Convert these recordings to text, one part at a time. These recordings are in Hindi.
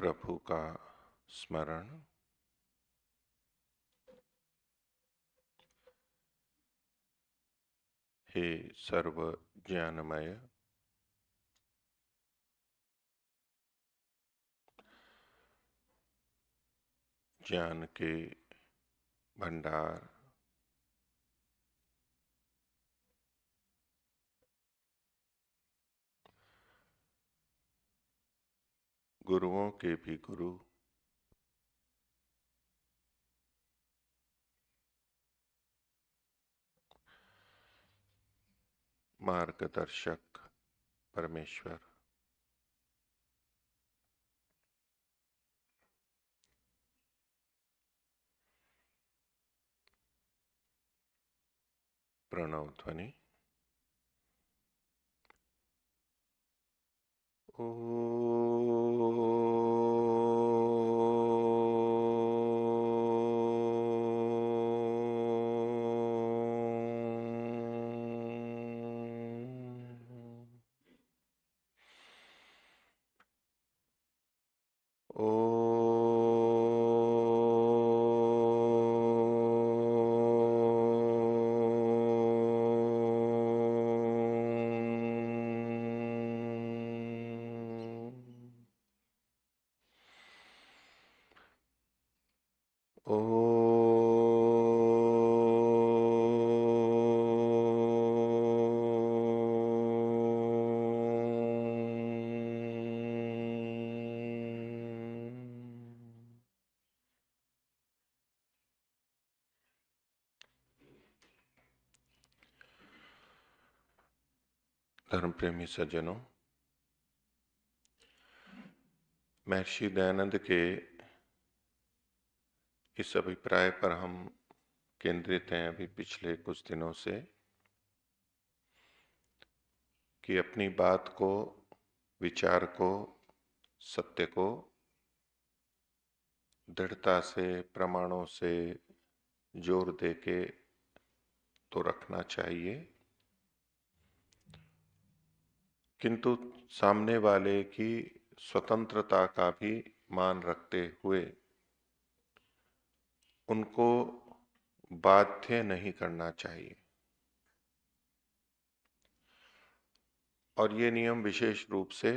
प्रभु का स्मरण। हे सर्व ज्ञानमय, ज्ञान के भंडार, गुरुओं के भी गुरु, मार्गदर्शक परमेश्वर, प्रणव ध्वनि। धर्म प्रेमी सज्जनों, महर्षि दयानंद के इस अभिप्राय पर हम केंद्रित हैं अभी पिछले कुछ दिनों से कि अपनी बात को, विचार को, सत्य को दृढ़ता से, प्रमाणों से जोर देके तो रखना चाहिए, किंतु सामने वाले की स्वतंत्रता का भी मान रखते हुए उनको बाध्य नहीं करना चाहिए। और ये नियम विशेष रूप से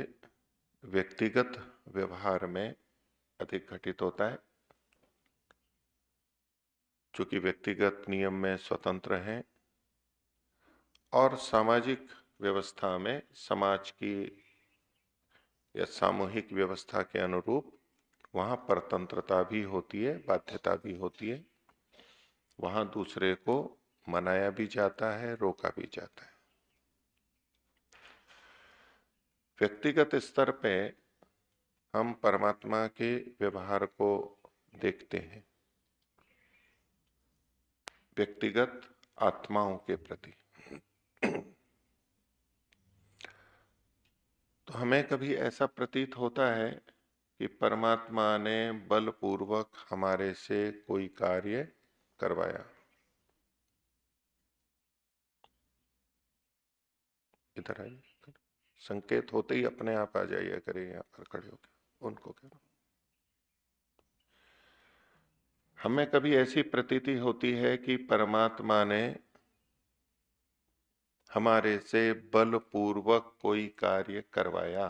व्यक्तिगत व्यवहार में अधिक घटित होता है, चूंकि व्यक्तिगत नियम में स्वतंत्र हैं और सामाजिक व्यवस्था में समाज की या सामूहिक व्यवस्था के अनुरूप वहां परतंत्रता भी होती है, बाध्यता भी होती है। वहां दूसरे को मनाया भी जाता है, रोका भी जाता है। व्यक्तिगत स्तर पे हम परमात्मा के व्यवहार को देखते हैं, व्यक्तिगत आत्माओं के प्रति। तो हमें कभी ऐसा प्रतीत होता है कि परमात्मा ने बलपूर्वक हमारे से कोई कार्य करवाया। इधर आइए, संकेत होते ही अपने आप आ जाइए, करिए यहाँ पर खड़े होकर उनको कह रहा हूं। हमें कभी ऐसी प्रतीति होती है कि परमात्मा ने हमारे से बलपूर्वक कोई कार्य करवाया।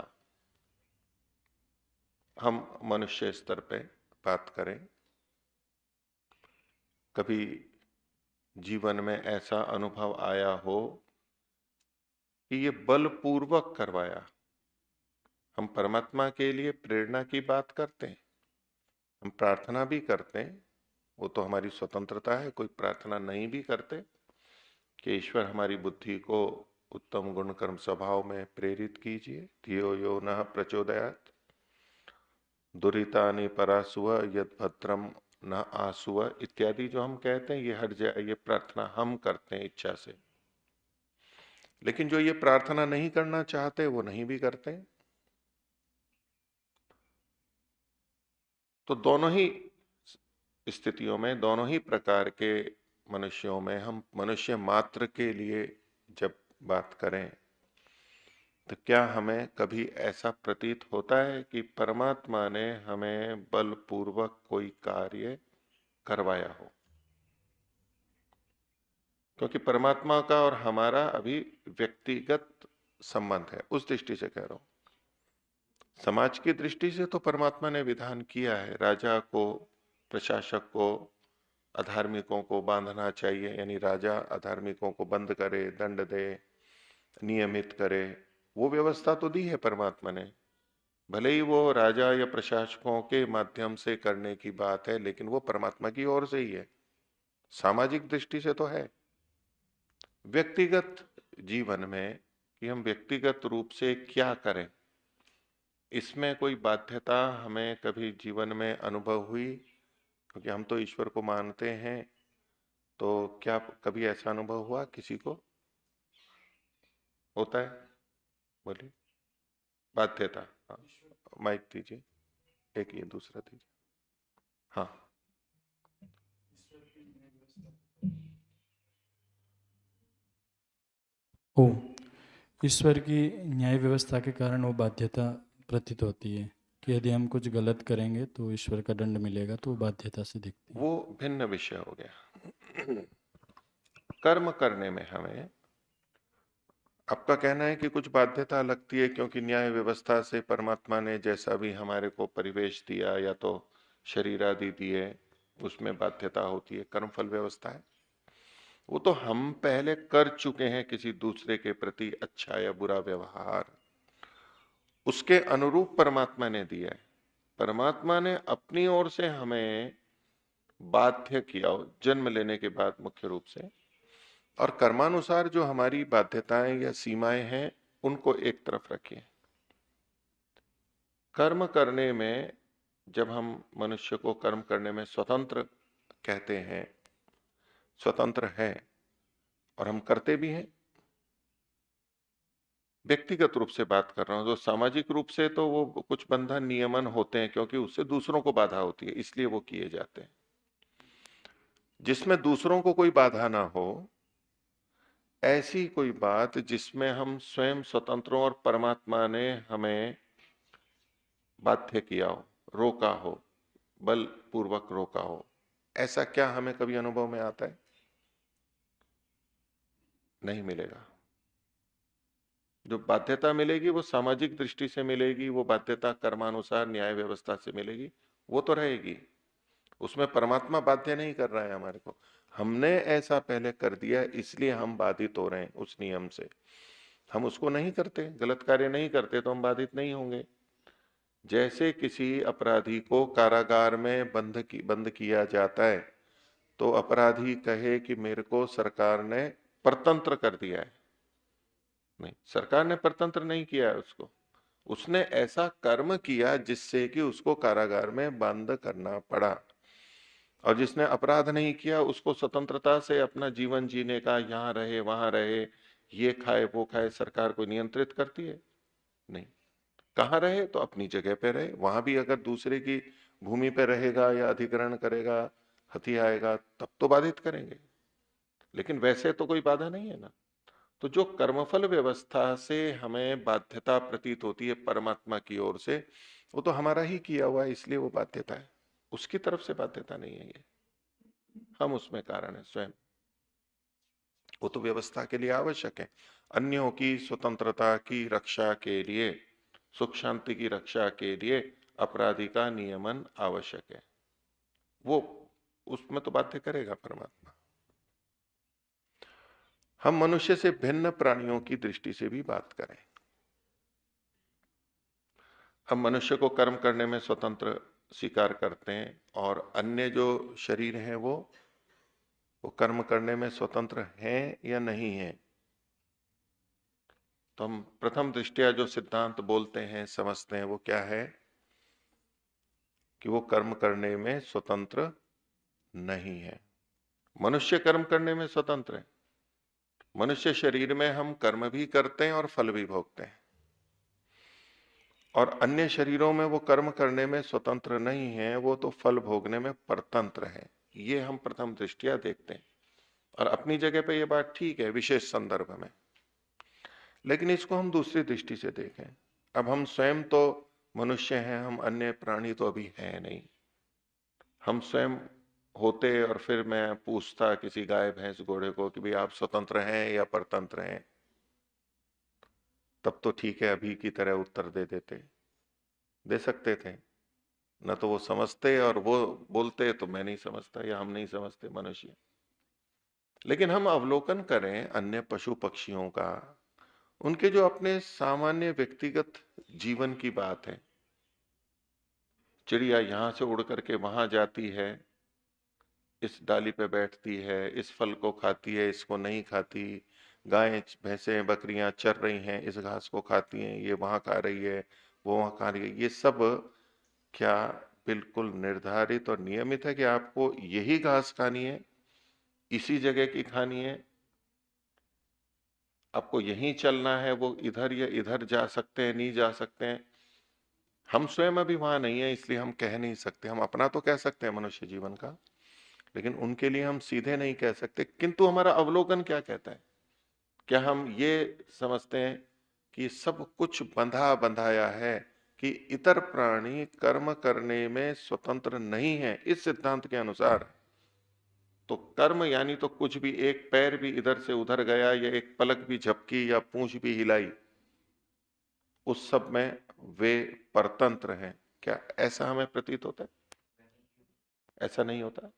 हम मनुष्य स्तर पे बात करें, कभी जीवन में ऐसा अनुभव आया हो कि ये बलपूर्वक करवाया। हम परमात्मा के लिए प्रेरणा की बात करते हैं, हम प्रार्थना भी करते हैं, वो तो हमारी स्वतंत्रता है, कोई प्रार्थना नहीं भी करते कि ईश्वर हमारी बुद्धि को उत्तम गुण कर्म स्वभाव में प्रेरित कीजिए। धियो यो नः प्रचोदयात् दुरितानि परासुव यद भद्रम न आसुव इत्यादि जो हम कहते हैं, ये हट जाए, ये प्रार्थना हम करते हैं इच्छा से। लेकिन जो ये प्रार्थना नहीं करना चाहते वो नहीं भी करते। तो दोनों ही स्थितियों में, दोनों ही प्रकार के मनुष्यों में हम मनुष्य मात्र के लिए जब बात करें तो क्या हमें कभी ऐसा प्रतीत होता है कि परमात्मा ने हमें बलपूर्वक कोई कार्य करवाया हो? क्योंकि परमात्मा का और हमारा अभी व्यक्तिगत संबंध है, उस दृष्टि से कह रहा हूं। समाज की दृष्टि से तो परमात्मा ने विधान किया है, राजा को, प्रशासक को, अधार्मिकों को बांधना चाहिए, यानी राजा अधार्मिकों को बंद करे, दंड दे, नियमित करे, वो व्यवस्था तो दी है परमात्मा ने। भले ही वो राजा या प्रशासकों के माध्यम से करने की बात है, लेकिन वो परमात्मा की ओर से ही है, सामाजिक दृष्टि से तो है। व्यक्तिगत जीवन में कि हम व्यक्तिगत रूप से क्या करें, इसमें कोई बाध्यता हमें कभी जीवन में अनुभव हुई? क्योंकि हम तो ईश्वर को मानते हैं, तो क्या कभी ऐसा अनुभव हुआ किसी को? होता है? बोलिए। बाध्यता, हाँ। माइक दीजिए, एक ये दूसरा दीजिए। हाँ। ओ, ईश्वर की न्याय व्यवस्था के कारण वो बाध्यता प्रतीत होती है कि यदि हम कुछ गलत करेंगे तो ईश्वर का दंड मिलेगा, तो वो बाध्यता से दिखती है। वो भिन्न विषय हो गया। कर्म करने में हमें, आपका कहना है कि कुछ बाध्यता लगती है क्योंकि न्याय व्यवस्था से परमात्मा ने जैसा भी हमारे को परिवेश दिया या तो शरीर आदि दिए, उसमें बाध्यता होती है, कर्मफल व्यवस्था है। वो तो हम पहले कर चुके हैं किसी दूसरे के प्रति अच्छा या बुरा व्यवहार, उसके अनुरूप परमात्मा ने दिया है। परमात्मा ने अपनी ओर से हमें बाध्य किया हो जन्म लेने के बाद मुख्य रूप से, और कर्मानुसार जो हमारी बाध्यताएं या सीमाएं हैं उनको एक तरफ रखिए। कर्म करने में, जब हम मनुष्य को कर्म करने में स्वतंत्र कहते हैं, स्वतंत्र है और हम करते भी हैं, व्यक्तिगत रूप से बात कर रहा हूं, तो सामाजिक रूप से तो वो कुछ बंधन नियमन होते हैं क्योंकि उससे दूसरों को बाधा होती है, इसलिए वो किए जाते हैं। जिसमें दूसरों को कोई बाधा ना हो, ऐसी कोई बात जिसमें हम स्वयं स्वतंत्र हो और परमात्मा ने हमें बाध्य किया हो, रोका हो, बलपूर्वक रोका हो, ऐसा क्या हमें कभी अनुभव में आता है? नहीं मिलेगा। जो बाध्यता मिलेगी वो सामाजिक दृष्टि से मिलेगी, वो बाध्यता कर्मानुसार न्याय व्यवस्था से मिलेगी, वो तो रहेगी। उसमें परमात्मा बाध्य नहीं कर रहा है हमारे को, हमने ऐसा पहले कर दिया इसलिए हम बाधित हो रहे हैं उस नियम से। हम उसको नहीं करते, गलत कार्य नहीं करते तो हम बाधित नहीं होंगे। जैसे किसी अपराधी को कारागार में बंद किया जाता है, तो अपराधी कहे कि मेरे को सरकार ने परतंत्र कर दिया है, नहीं, सरकार ने परतंत्र नहीं किया है उसको, उसने ऐसा कर्म किया जिससे कि उसको कारागार में बंद करना पड़ा। और जिसने अपराध नहीं किया उसको स्वतंत्रता से अपना जीवन जीने का, यहां रहे वहां रहे, ये खाए वो खाए, सरकार को नियंत्रित करती है? नहीं। कहां रहे? तो अपनी जगह पे रहे। वहां भी अगर दूसरे की भूमि पे रहेगा या अधिग्रहण करेगा, हथियाएगा, तब तो बाधित करेंगे, लेकिन वैसे तो कोई बाधा नहीं है ना। तो जो कर्मफल व्यवस्था से हमें बाध्यता प्रतीत होती है परमात्मा की ओर से, वो तो हमारा ही किया हुआ है, इसलिए वो बाध्यता है, उसकी तरफ से बाध्यता नहीं है ये, हम उसमें कारण है स्वयं। वो तो व्यवस्था के लिए आवश्यक है, अन्यों की स्वतंत्रता की रक्षा के लिए, सुख शांति की रक्षा के लिए अपराधी का नियमन आवश्यक है, वो उसमें तो बाध्य करेगा परमात्मा। हम मनुष्य से भिन्न प्राणियों की दृष्टि से भी बात करें, हम मनुष्य को कर्म करने में स्वतंत्र स्वीकार करते हैं, और अन्य जो शरीर हैं वो कर्म करने में स्वतंत्र हैं या नहीं है? तो हम प्रथम दृष्टया जो सिद्धांत बोलते हैं, समझते हैं, वो क्या है कि वो कर्म करने में स्वतंत्र नहीं है। मनुष्य कर्म करने में स्वतंत्र है। मनुष्य शरीर में हम कर्म भी करते हैं और फल भी भोगते हैं, और अन्य शरीरों में वो कर्म करने में स्वतंत्र नहीं है, वो तो फल भोगने में परतंत्र है। ये हम प्रथम दृष्टया देखते हैं, और अपनी जगह पे ये बात ठीक है विशेष संदर्भ में। लेकिन इसको हम दूसरी दृष्टि से देखें। अब हम स्वयं तो मनुष्य हैं, हम अन्य प्राणी तो अभी हैं नहीं। हम स्वयं होते और फिर मैं पूछता किसी गाय भैंस घोड़े को कि भाई आप स्वतंत्र हैं या परतंत्र हैं, तब तो ठीक है, अभी की तरह उत्तर दे सकते थे। न तो वो समझते, और वो बोलते तो मैं नहीं समझता या हम नहीं समझते मनुष्य। लेकिन हम अवलोकन करें अन्य पशु पक्षियों का, उनके जो अपने सामान्य व्यक्तिगत जीवन की बात है। चिड़िया यहां से उड़ करके वहां जाती है, इस डाली पे बैठती है, इस फल को खाती है, इसको नहीं खाती। गायें भैंसें बकरियां चर रही हैं, इस घास को खाती हैं, ये वहां खा रही है, वो वहां खा रही है। ये सब क्या बिल्कुल निर्धारित और नियमित है कि आपको यही घास खानी है, इसी जगह की खानी है, आपको यहीं चलना है, वो इधर या इधर जा सकते हैं, नहीं जा सकते हैं? हम स्वयं अभी वहां नहीं है, इसलिए हम कह नहीं सकते। हम अपना तो कह सकते हैं मनुष्य जीवन का, लेकिन उनके लिए हम सीधे नहीं कह सकते। किंतु हमारा अवलोकन क्या कहता है? क्या हम ये समझते हैं कि सब कुछ बंधा बंधाया है, कि इतर प्राणी कर्म करने में स्वतंत्र नहीं है? इस सिद्धांत के अनुसार तो कर्म यानी तो कुछ भी, एक पैर भी इधर से उधर गया या एक पलक भी झपकी या पूंछ भी हिलाई, उस सब में वे परतंत्र हैं। क्या ऐसा हमें प्रतीत होता है? ऐसा नहीं होता,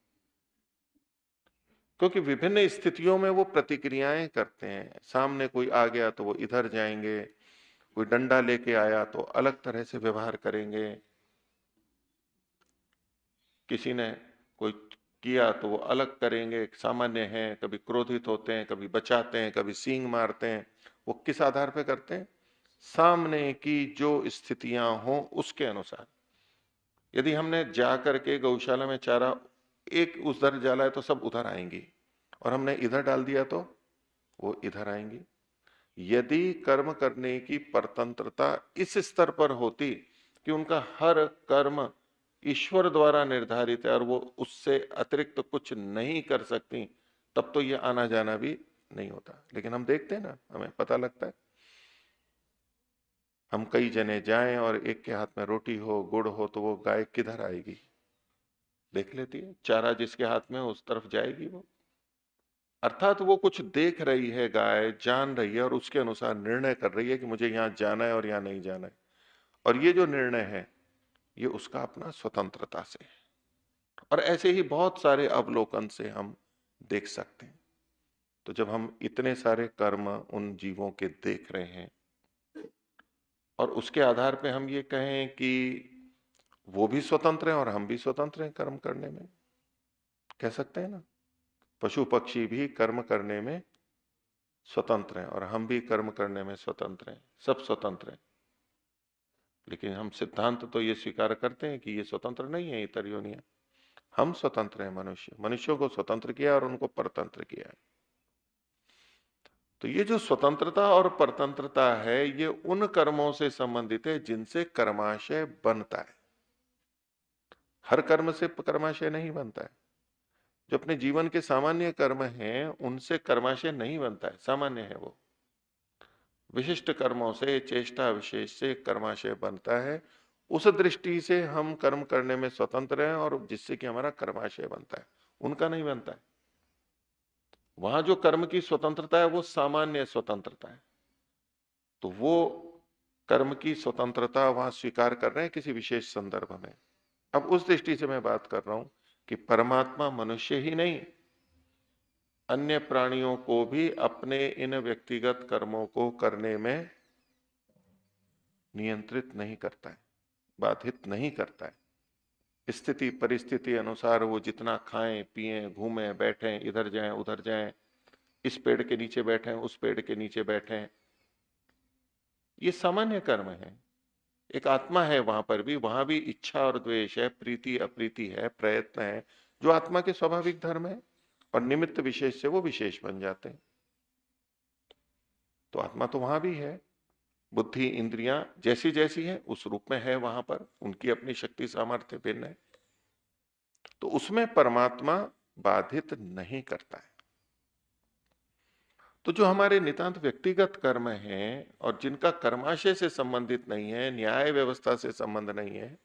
क्योंकि विभिन्न स्थितियों में वो प्रतिक्रियाएं करते हैं। सामने कोई आ गया तो वो इधर जाएंगे, कोई डंडा लेके आया तो अलग तरह से व्यवहार करेंगे, किसी ने कोई किया तो वो अलग करेंगे। सामान्य हैं, कभी क्रोधित होते हैं, कभी बचाते हैं, कभी सींग मारते हैं। वो किस आधार पे करते हैं? सामने की जो स्थितियां हो उसके अनुसार। यदि हमने जा करके गौशाला में चारा एक उधर डाला है तो सब उधर आएंगी, और हमने इधर डाल दिया तो वो इधर आएंगी। यदि कर्म करने की परतंत्रता इस स्तर पर होती कि उनका हर कर्म ईश्वर द्वारा निर्धारित है और वो उससे अतिरिक्त तो कुछ नहीं कर सकती, तब तो ये आना जाना भी नहीं होता। लेकिन हम देखते हैं ना, हमें पता लगता है। हम कई जने जाएं और एक के हाथ में रोटी हो, गुड़ हो, तो वो गाय किधर आएगी देख लेती है। चारा जिसके हाथ में उस तरफ जाएगी वो। अर्थात वो कुछ देख रही है, गाय जान रही है और उसके अनुसार निर्णय कर रही है कि मुझे यहां जाना है और यहां नहीं जाना है। और ये जो निर्णय है, ये उसका अपना स्वतंत्रता से है। और ऐसे ही बहुत सारे अवलोकन से हम देख सकते हैं। तो जब हम इतने सारे कर्म उन जीवों के देख रहे हैं, और उसके आधार पे हम ये कहें कि वो भी स्वतंत्र हैं और हम भी स्वतंत्र हैं कर्म करने में, कह सकते हैं ना। पशु पक्षी भी कर्म करने में स्वतंत्र हैं और हम भी कर्म करने में स्वतंत्र हैं, सब स्वतंत्र हैं। लेकिन हम सिद्धांत तो ये स्वीकार करते हैं कि ये स्वतंत्र नहीं है, इतर योनियां। हम स्वतंत्र हैं, मनुष्यों को स्वतंत्र किया और उनको परतंत्र किया है। तो ये जो स्वतंत्रता और परतंत्रता है, ये उन कर्मों से संबंधित है जिनसे कर्माशय बनता है। हर कर्म से कर्माशय नहीं बनता है। जो अपने जीवन के सामान्य कर्म हैं, उनसे कर्माशय नहीं बनता है, सामान्य है वो। विशिष्ट कर्मों से, चेष्टा विशेष से कर्माशय बनता है। उस दृष्टि से हम कर्म करने में स्वतंत्र हैं, और जिससे कि हमारा कर्माशय बनता है, उनका नहीं बनता है। वहां जो कर्म की स्वतंत्रता है वो सामान्य स्वतंत्रता है। तो वो कर्म की स्वतंत्रता वहां स्वीकार कर रहे हैं किसी विशेष संदर्भ में। अब उस दृष्टि से मैं बात कर रहा हूं कि परमात्मा मनुष्य ही नहीं, अन्य प्राणियों को भी अपने इन व्यक्तिगत कर्मों को करने में नियंत्रित नहीं करता है, बाधित नहीं करता है। स्थिति परिस्थिति अनुसार वो जितना खाएं पिएं, घूमें बैठें, इधर जाएं उधर जाएं, इस पेड़ के नीचे बैठें, उस पेड़ के नीचे बैठें, ये सामान्य कर्म है। एक आत्मा है वहां पर भी, वहां भी इच्छा और द्वेष है, प्रीति अप्रीति है, प्रयत्न है, जो आत्मा के स्वाभाविक धर्म है। और निमित्त विशेष से वो विशेष बन जाते हैं। तो आत्मा तो वहां भी है, बुद्धि इंद्रियां जैसी जैसी है उस रूप में है वहां पर, उनकी अपनी शक्ति सामर्थ्य भिन्न है। तो उसमें परमात्मा बाधित नहीं करता है। तो जो हमारे नितांत व्यक्तिगत कर्म हैं और जिनका कर्माशय से संबंधित नहीं है, न्याय व्यवस्था से संबंध नहीं है,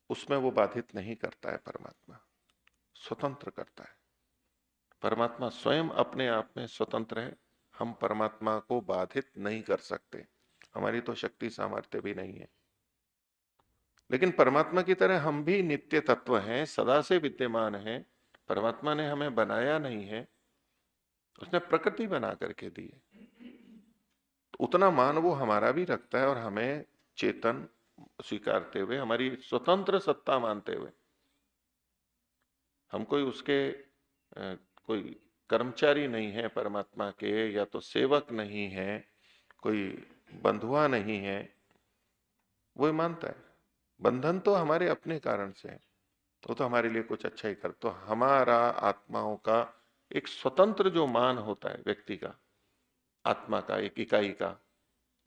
उसमें वो बाधित नहीं करता है परमात्मा, स्वतंत्र करता है। परमात्मा स्वयं अपने आप में स्वतंत्र है। हम परमात्मा को बाधित नहीं कर सकते, हमारी तो शक्ति सामर्थ्य भी नहीं है। लेकिन परमात्मा की तरह हम भी नित्य तत्व हैं, सदा से विद्यमान हैं। परमात्मा ने हमें बनाया नहीं है, उसने प्रकृति बना करके दी है। तो उतना मान वो हमारा भी रखता है और हमें चेतन स्वीकारते हुए, हमारी स्वतंत्र सत्ता मानते हुए, हम कोई उसके कोई कर्मचारी नहीं है परमात्मा के, या तो सेवक नहीं है, कोई बंधुआ नहीं है, वो मानता है। बंधन तो हमारे अपने कारण से है, तो हमारे लिए कुछ अच्छा ही कर। तो हमारा आत्माओं का एक स्वतंत्र जो मान होता है व्यक्ति का, आत्मा का, एक इकाई का,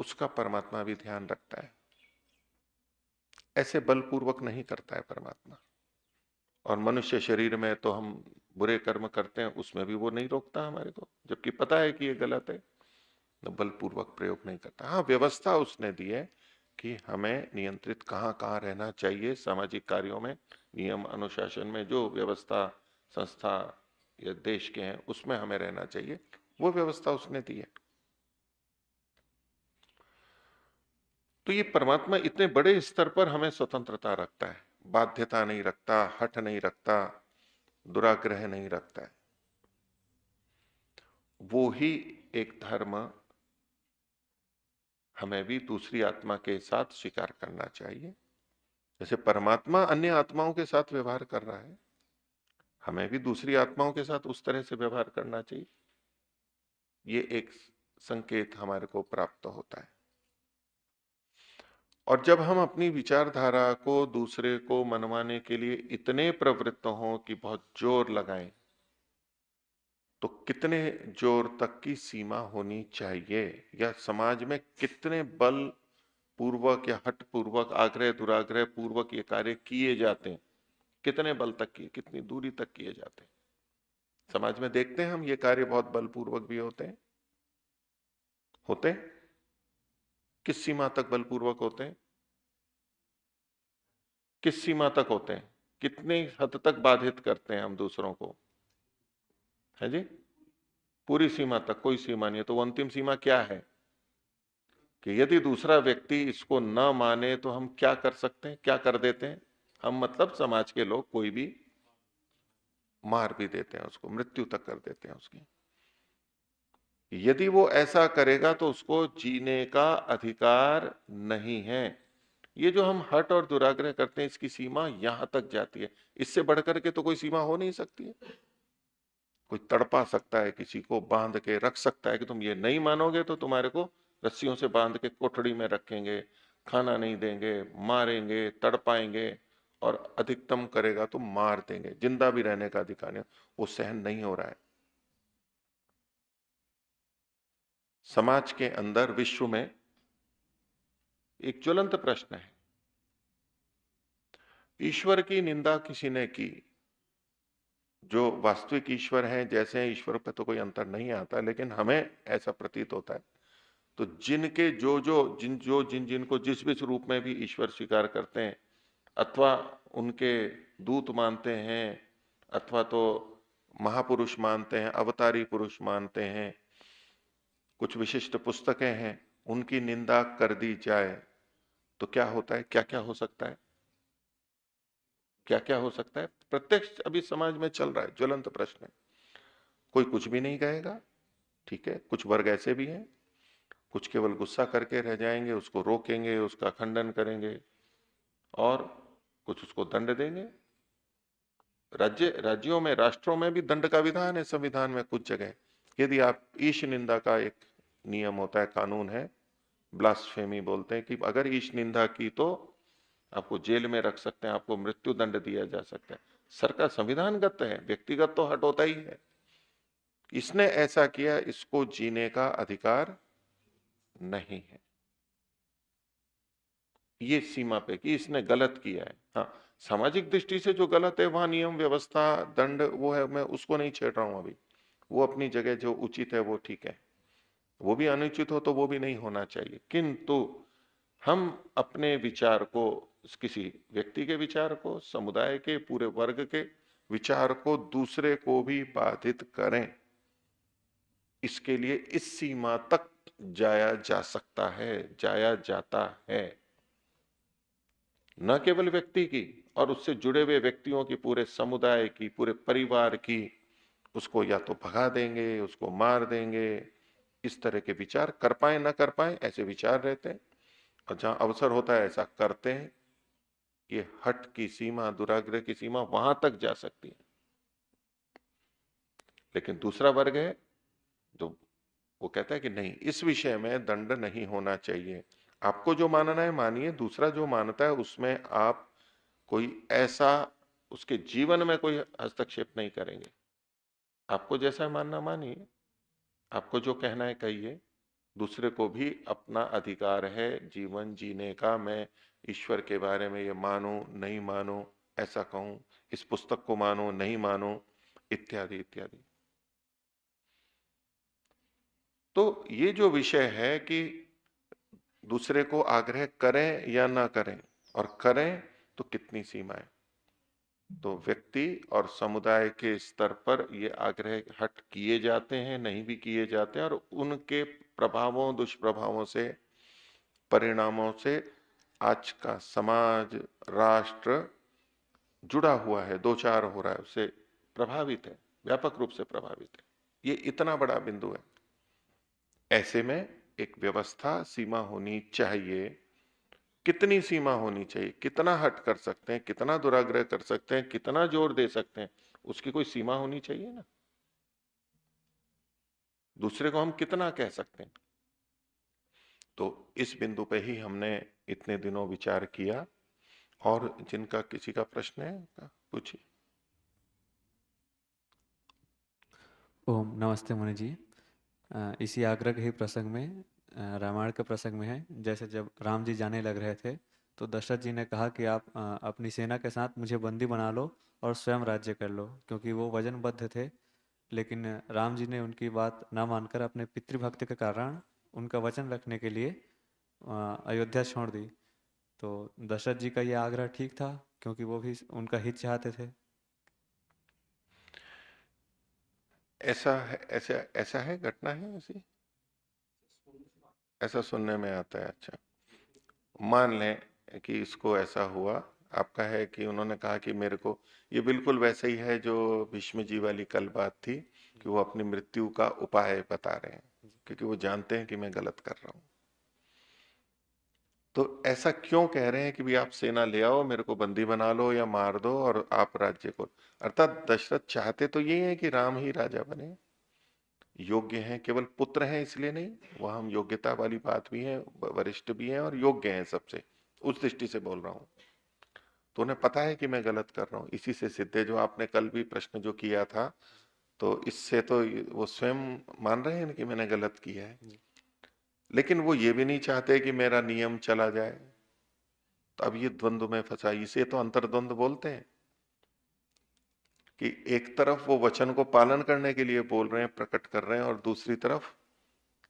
उसका परमात्मा भी ध्यान रखता है। ऐसे बलपूर्वक नहीं करता है परमात्मा। और मनुष्य शरीर में तो हम बुरे कर्म करते हैं, उसमें भी वो नहीं रोकता हमारे को, जबकि पता है कि ये गलत है, तो बलपूर्वक प्रयोग नहीं करता। हाँ, व्यवस्था उसने दी है कि हमें नियंत्रित कहाँ कहाँ रहना चाहिए, सामाजिक कार्यों में, नियम अनुशासन में, जो व्यवस्था संस्था या देश के हैं उसमें हमें रहना चाहिए, वो व्यवस्था उसने दी है। तो ये परमात्मा इतने बड़े स्तर पर हमें स्वतंत्रता रखता है, बाध्यता नहीं रखता, हठ नहीं रखता, दुराग्रह नहीं रखता है। वो ही एक धर्म हमें भी दूसरी आत्मा के साथ स्वीकार करना चाहिए। जैसे परमात्मा अन्य आत्माओं के साथ व्यवहार कर रहा है, हमें भी दूसरी आत्माओं के साथ उस तरह से व्यवहार करना चाहिए। ये एक संकेत हमारे को प्राप्त होता है। और जब हम अपनी विचारधारा को दूसरे को मनवाने के लिए इतने प्रवृत्त हों कि बहुत जोर लगाएं, तो कितने जोर तक की सीमा होनी चाहिए, या समाज में कितने बल पूर्वक या हट पूर्वक, आग्रह दुराग्रह पूर्वक ये कार्य किए जाते हैं, कितने बल तक किए, कितनी दूरी तक किए जाते हैं। समाज में देखते हैं हम, ये कार्य बहुत बलपूर्वक भी होते हैं। किस सीमा तक बलपूर्वक होते हैं, किस सीमा तक होते हैं, कितनी हद तक बाधित करते हैं हम दूसरों को, है जी? पूरी सीमा तक, कोई सीमा नहीं है। तो वो अंतिम सीमा क्या है कि यदि दूसरा व्यक्ति इसको न माने तो हम क्या कर सकते हैं, क्या कर देते हैं हम, मतलब समाज के लोग, कोई भी मार भी देते हैं उसको, मृत्यु तक कर देते हैं उसकी। यदि वो ऐसा करेगा तो उसको जीने का अधिकार नहीं है। ये जो हम हट और दुराग्रह करते हैं, इसकी सीमा यहां तक जाती है, इससे बढ़कर के तो कोई सीमा हो नहीं सकती है। कोई तड़पा सकता है, किसी को बांध के रख सकता है कि तुम ये नहीं मानोगे तो तुम्हारे को रस्सियों से बांध के कोठड़ी में रखेंगे, खाना नहीं देंगे, मारेंगे, तड़पाएंगे, और अधिकतम करेगा तो मार देंगे, जिंदा भी रहने का अधिकार नहीं। वो सहन नहीं हो रहा है। समाज के अंदर, विश्व में एक ज्वलंत प्रश्न है, ईश्वर की निंदा किसी ने की, जो वास्तविक ईश्वर हैं, जैसे ईश्वर पे तो कोई अंतर नहीं आता, लेकिन हमें ऐसा प्रतीत होता है। तो जिनके जिन जिन को जिस जिस रूप में भी ईश्वर स्वीकार करते हैं, अथवा उनके दूत मानते हैं, अथवा तो महापुरुष मानते हैं, अवतारी पुरुष मानते हैं, कुछ विशिष्ट पुस्तकें हैं, उनकी निंदा कर दी जाए तो क्या होता है, क्या क्या हो सकता है, क्या क्या हो सकता है? प्रत्यक्ष अभी समाज में चल रहा है, ज्वलंत प्रश्न है। कोई कुछ भी नहीं कहेगा, ठीक है, कुछ वर्ग ऐसे भी हैं, कुछ केवल गुस्सा करके रह जाएंगे, उसको रोकेंगे, उसका खंडन करेंगे, और कुछ उसको दंड देंगे। राज्यों में, राष्ट्रों में भी दंड का विधान है संविधान में कुछ जगह। यदि आप ईश निंदा का एक नियम होता है, कानून है, ब्लास्फेमी बोलते हैं, कि अगर ईश निंदा की तो आपको जेल में रख सकते हैं, आपको मृत्यु दंड दिया जा सकता है। सरकार संविधानगत है, व्यक्तिगत तो हट होता ही है। इसने ऐसा किया, इसको जीने का अधिकार नहीं है। ये सीमा पे कि इसने गलत किया है। हाँ, सामाजिक दृष्टि से जो गलत है, वहां नियम व्यवस्था दंड वो है, मैं उसको नहीं छेड़ रहा हूं अभी, वो अपनी जगह जो उचित है वो ठीक है, वो भी अनुचित हो तो वो भी नहीं होना चाहिए। किंतु हम अपने विचार को, किसी व्यक्ति के विचार को, समुदाय के पूरे वर्ग के विचार को दूसरे को भी बाधित करें, इसके लिए इस सीमा तक जाया जा सकता है, जाया जाता है। न केवल व्यक्ति की और उससे जुड़े हुए व्यक्तियों की, पूरे समुदाय की, पूरे परिवार की, उसको या तो भगा देंगे, उसको मार देंगे। इस तरह के विचार कर पाए ना कर पाए, ऐसे विचार रहते हैं, और जहां अवसर होता है ऐसा करते हैं। ये हठ की सीमा, दुराग्रह की सीमा वहां तक जा सकती है। लेकिन दूसरा वर्ग है जो वो कहता है कि नहीं, इस विषय में दंड नहीं होना चाहिए। आपको जो मानना है मानिए, दूसरा जो मानता है उसमें आप कोई ऐसा उसके जीवन में कोई हस्तक्षेप नहीं करेंगे। आपको जैसा मानना मानिए, आपको जो कहना है कहिए, दूसरे को भी अपना अधिकार है जीवन जीने का। मैं ईश्वर के बारे में ये मानूं नहीं मानूं, ऐसा कहूं, इस पुस्तक को मानो नहीं मानो, इत्यादि इत्यादि। तो ये जो विषय है कि दूसरे को आग्रह करें या ना करें, और करें तो कितनी सीमाएं, तो व्यक्ति और समुदाय के स्तर पर ये आग्रह हट किए जाते हैं, नहीं भी किए जाते हैं, और उनके प्रभावों, दुष्प्रभावों से, परिणामों से आज का समाज, राष्ट्र जुड़ा हुआ है, दो चार हो रहा है, उससे प्रभावित है, व्यापक रूप से प्रभावित है। ये इतना बड़ा बिंदु है। ऐसे में एक व्यवस्था, सीमा होनी चाहिए। कितनी सीमा होनी चाहिए, कितना हट कर सकते हैं, कितना दुराग्रह कर सकते हैं, कितना जोर दे सकते हैं, उसकी कोई सीमा होनी चाहिए ना। दूसरे को हम कितना कह सकते हैं। तो इस बिंदु पे ही हमने इतने दिनों विचार किया। और जिनका किसी का प्रश्न है पूछिए। ओम नमस्ते मुनि जी। इसी आग्रह के ही प्रसंग में रामायण के प्रसंग में है, जैसे जब राम जी जाने लग रहे थे तो दशरथ जी ने कहा कि आप अपनी सेना के साथ मुझे बंदी बना लो और स्वयं राज्य कर लो, क्योंकि वो वचनबद्ध थे। लेकिन राम जी ने उनकी बात ना मानकर अपने पितृभक्ति के कारण उनका वचन रखने के लिए अयोध्या छोड़ दी। तो दशरथ जी का ये आग्रह ठीक था, क्योंकि वो भी उनका हित चाहते थे। ऐसा है, ऐसा है, घटना है ऐसी, ऐसा सुनने में आता है। अच्छा, मान लें कि इसको ऐसा हुआ, आपका है कि उन्होंने कहा कि मेरे को, ये बिल्कुल वैसे ही है जो भीष्म जी वाली कल बात थी, कि वो अपनी मृत्यु का उपाय बता रहे हैं, क्योंकि वो जानते हैं कि मैं गलत कर रहा हूं। तो ऐसा क्यों कह रहे हैं कि भी आप सेना ले आओ, मेरे को बंदी बना लो या मार दो और आप राज्य को, अर्थात दशरथ चाहते तो ये है कि राम ही राजा बने, योग्य हैं, केवल पुत्र हैं इसलिए नहीं, वह हम योग्यता वाली बात भी है, वरिष्ठ भी हैं और योग्य हैं सबसे, उस दृष्टि से बोल रहा हूं। तो उन्हें पता है कि मैं गलत कर रहा हूं, इसी से सिद्ध है जो आपने कल भी प्रश्न जो किया था, तो इससे तो वो स्वयं मान रहे हैं कि मैंने गलत किया है। लेकिन वो ये भी नहीं चाहते कि मेरा नियम चला जाए। तो अब ये द्वंद्व में फंसा, इसे तो अंतर्द्वंद बोलते हैं, कि एक तरफ वो वचन को पालन करने के लिए बोल रहे हैं, प्रकट कर रहे हैं, और दूसरी तरफ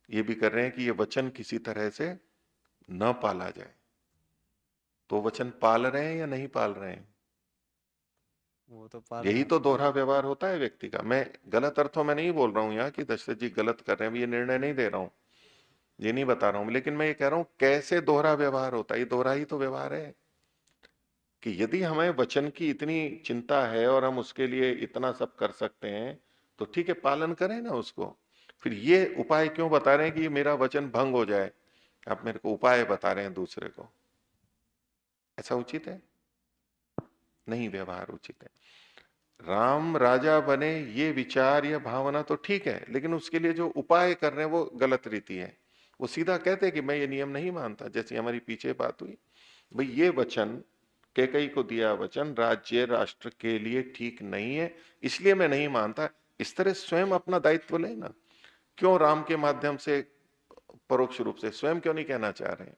ये भी कर रहे हैं कि ये वचन किसी तरह से न पाला जाए। तो वचन पाल रहे हैं या नहीं पाल रहे हैं, वो तो पाल यही रहे तो हैं। दोहरा व्यवहार होता है व्यक्ति का। मैं गलत अर्थों में नहीं बोल रहा हूं यहाँ कि दशरथ जी गलत कर रहे हैं, ये निर्णय नहीं दे रहा हूं, ये नहीं बता रहा हूं, लेकिन मैं ये कह रहा हूं कैसे दोहरा व्यवहार होता है। ये दोहरा ही तो व्यवहार है, कि यदि हमें वचन की इतनी चिंता है और हम उसके लिए इतना सब कर सकते हैं, तो ठीक है, पालन करें ना उसको। फिर ये उपाय क्यों बता रहे हैं कि ये मेरा वचन भंग हो जाए, आप मेरे को उपाय बता रहे हैं दूसरे को, ऐसा उचित है नहीं, व्यवहार उचित है। राम राजा बने ये विचार या भावना तो ठीक है, लेकिन उसके लिए जो उपाय कर रहे हैं वो गलत रीति है। वो सीधा कहते हैं कि मैं ये नियम नहीं मानता, जैसे हमारी पीछे बात हुई, भाई ये वचन, कैकई को दिया वचन राज्य राष्ट्र के लिए ठीक नहीं है, इसलिए मैं नहीं मानता। इस तरह स्वयं अपना दायित्व ले ना, क्यों राम के माध्यम से परोक्ष रूप से स्वयं क्यों नहीं कहना चाह रहे हैं।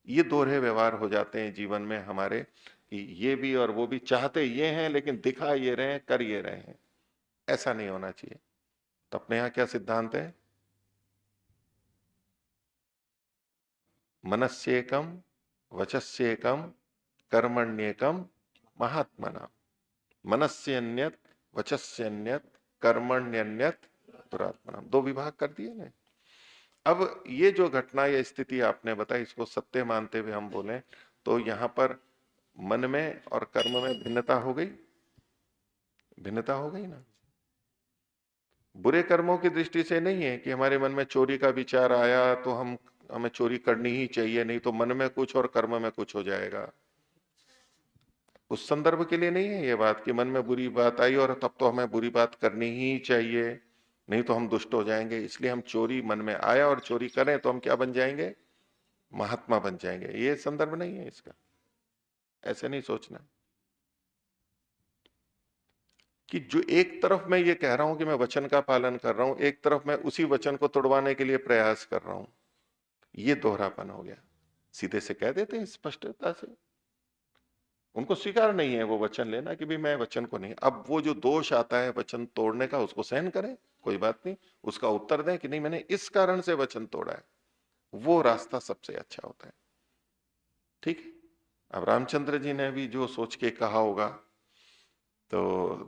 ये दोहरे व्यवहार हो जाते हैं जीवन में हमारे, कि ये भी और वो भी चाहते ये हैं, लेकिन दिखा ये रहे हैं, कर ये रहे हैं। ऐसा नहीं होना चाहिए। तो अपने यहां क्या सिद्धांत है? मनस्येकम, वचस्येकम, कर्मण्येकम, महात्मना। मनस्यन्यत, वचस्यन्यत, कर्मण्यन्यत, दुरात्मना। दो विभाग कर दिए ना। अब ये जो घटना या स्थिति आपने बताई, इसको सत्य मानते हुए हम बोले तो यहां पर मन में और कर्म में भिन्नता हो गई, भिन्नता हो गई ना। बुरे कर्मों की दृष्टि से नहीं है कि हमारे मन में चोरी का विचार आया तो हमें चोरी करनी ही चाहिए, नहीं तो मन में कुछ और कर्म में कुछ हो जाएगा। उस संदर्भ के लिए नहीं है ये बात कि मन में बुरी बात आई और तब तो हमें बुरी बात करनी ही चाहिए, नहीं तो हम दुष्ट हो जाएंगे, इसलिए हम चोरी मन में आया और चोरी करें तो हम क्या बन जाएंगे? महात्मा बन जाएंगे। ये संदर्भ नहीं है इसका, ऐसे नहीं सोचना कि जो एक तरफ मैं ये कह रहा हूं कि मैं वचन का पालन कर रहा हूं, एक तरफ मैं उसी वचन को तोड़वाने के लिए प्रयास कर रहा हूं, ये दोहरापन हो गया। सीधे से कह देते हैं स्पष्टता से, उनको स्वीकार नहीं है वो वचन लेना कि भी मैं वचन को नहीं। अब वो जो दोष आता है वचन तोड़ने का, उसको सहन करें, कोई बात नहीं, उसका उत्तर दें कि नहीं मैंने इस कारण से वचन तोड़ा है, वो रास्ता सबसे अच्छा होता है। ठीक है। अब रामचंद्र जी ने भी जो सोच के कहा होगा, तो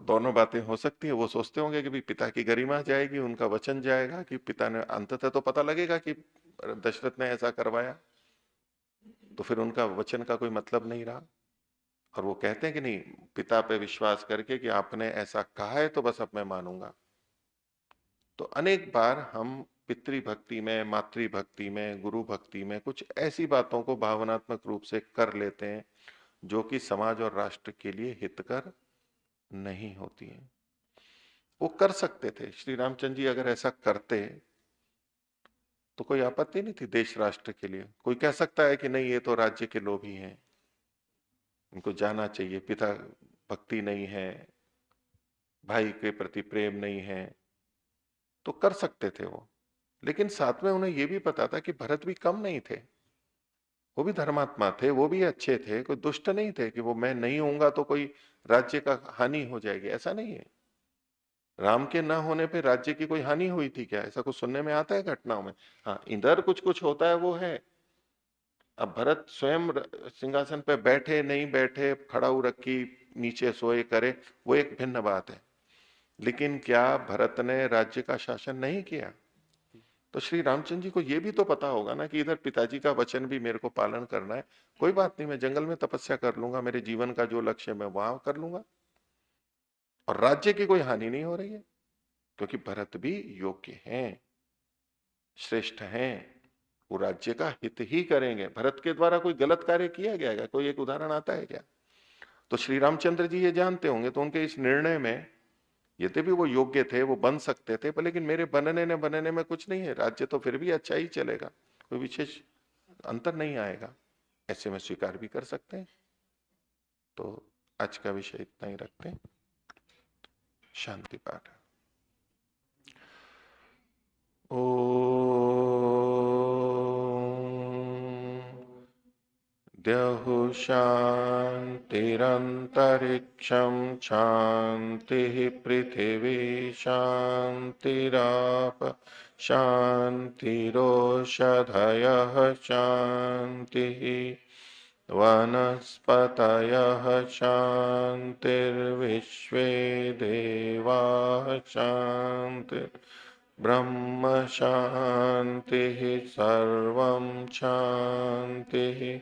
दोनों बातें हो सकती है। वो सोचते होंगे कि भी पिता की गरिमा जाएगी, उनका वचन जाएगा, कि पिता ने अंततः तो पता लगेगा कि दशरथ ने ऐसा करवाया, तो फिर उनका वचन का कोई मतलब नहीं रहा। और वो कहते हैं कि नहीं, पिता पे विश्वास करके कि आपने ऐसा कहा है तो बस अब मैं मानूंगा। तो अनेक बार हम पितृभक्ति में, मातृभक्ति में, गुरु भक्ति में कुछ ऐसी बातों को भावनात्मक रूप से कर लेते हैं जो कि समाज और राष्ट्र के लिए हितकर नहीं होती है। वो कर सकते थे, श्री रामचंद्र जी अगर ऐसा करते तो कोई आपत्ति नहीं थी देश राष्ट्र के लिए। कोई कह सकता है कि नहीं ये तो राज्य के लोग ही हैं, इनको जाना चाहिए, पिता भक्ति नहीं है, भाई के प्रति प्रेम नहीं है, तो कर सकते थे वो। लेकिन साथ में उन्हें यह भी पता था कि भरत भी कम नहीं थे, वो भी धर्मात्मा थे, वो भी अच्छे थे, कोई दुष्ट नहीं थे कि वो मैं नहीं होऊंगा तो कोई राज्य का हानि हो जाएगी, ऐसा नहीं है। राम के न होने पे राज्य की कोई हानि हुई थी क्या? ऐसा कुछ सुनने में आता है घटनाओं में? हाँ, इधर कुछ कुछ होता है वो है। अब भरत स्वयं सिंहासन पे बैठे नहीं बैठे, खड़ा हो रखी, नीचे सोए करे, वो एक भिन्न बात है। लेकिन क्या भरत ने राज्य का शासन नहीं किया? तो श्री रामचंद्र जी को यह भी तो पता होगा ना कि इधर पिताजी का वचन भी मेरे को पालन करना है। कोई बात नहीं, मैं जंगल में तपस्या कर लूंगा, मेरे जीवन का जो लक्ष्य है मैं वहां कर लूंगा, और राज्य की कोई हानि नहीं हो रही है, क्योंकि भरत भी योग्य हैं, श्रेष्ठ हैं, वो राज्य का हित ही करेंगे। भरत के द्वारा कोई गलत कार्य किया गया है? कोई एक उदाहरण आता है क्या? तो श्री रामचंद्र जी ये जानते होंगे, तो उनके इस निर्णय में यद्यपि वो योग्य थे, वो बन सकते थे, पर लेकिन मेरे बनने में कुछ नहीं है, राज्य तो फिर भी अच्छा ही चलेगा, कोई विशेष अंतर नहीं आएगा, ऐसे में स्वीकार भी कर सकते हैं। तो आज का विषय इतना ही रखते हैं। शांति पाठ। ओ द्यहुः शान्तिरन्तरिक्षं शान्तिः पृथिवी शान्तिराप शान्तिरोषधयः शान्तिः वनस्पतयः शान्तिर्विश्वे देवाः शान्तिर् ब्रह्म शान्तिः सर्वं शान्तिः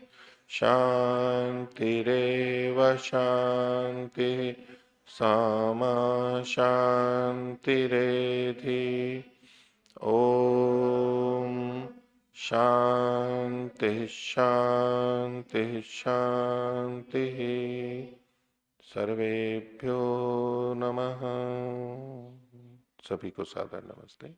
शान्तिरेव शान्तिः सामा शान्तिरेधि। ॐ शान्तिः शान्तिः शान्तिः। सर्वेभ्यो नमः। सभी को सादर नमस्ते।